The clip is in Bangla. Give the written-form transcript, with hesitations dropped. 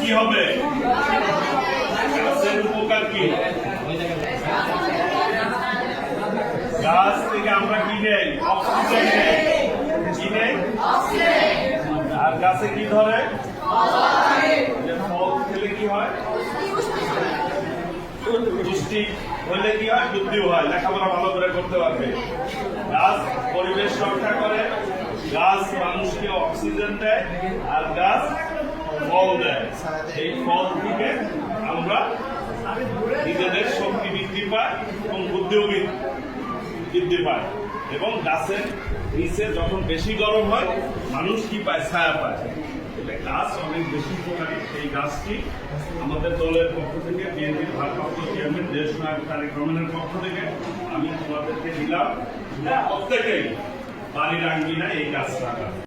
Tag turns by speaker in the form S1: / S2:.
S1: কি হবে? গাছের উপকার কি? গাছ থেকে আমরা কি নেই? অক্সিজেন নেই। কি নেই? আর গাছে কি ধরে? ফল খেলে কি হয়? পুষ্টি হলে কি হয়? বুদ্ধি হয়, লেখাপড়া ভালো করে করতে পারবে। গাছ পরিবেশ রক্ষা করে, গাছ মানুষকে অক্সিজেন দেয়, আর গাছ ফল দেয়। এই ফল থেকে আমরা নিজেদের শক্তি বৃদ্ধি পায় এবং বুদ্ধিও বৃদ্ধি পায়। এবং গাছের নিচে যখন বেশি গরম হয়, মানুষ কি পায়? ছায়া পায়। গাছ অনেক বেশি উপকারী। এই গাছটি আমাদের দলের পক্ষ থেকে, বিএনপির ভারপ্রাপ্ত চেয়ারম্যান দেশ নায়ক তারেক রহমানের পক্ষ থেকে আমি তোমাদেরকে দিলাম, প্রত্যেকেই বাড়ির আঙ্গিনায় এই গাছ রাখা।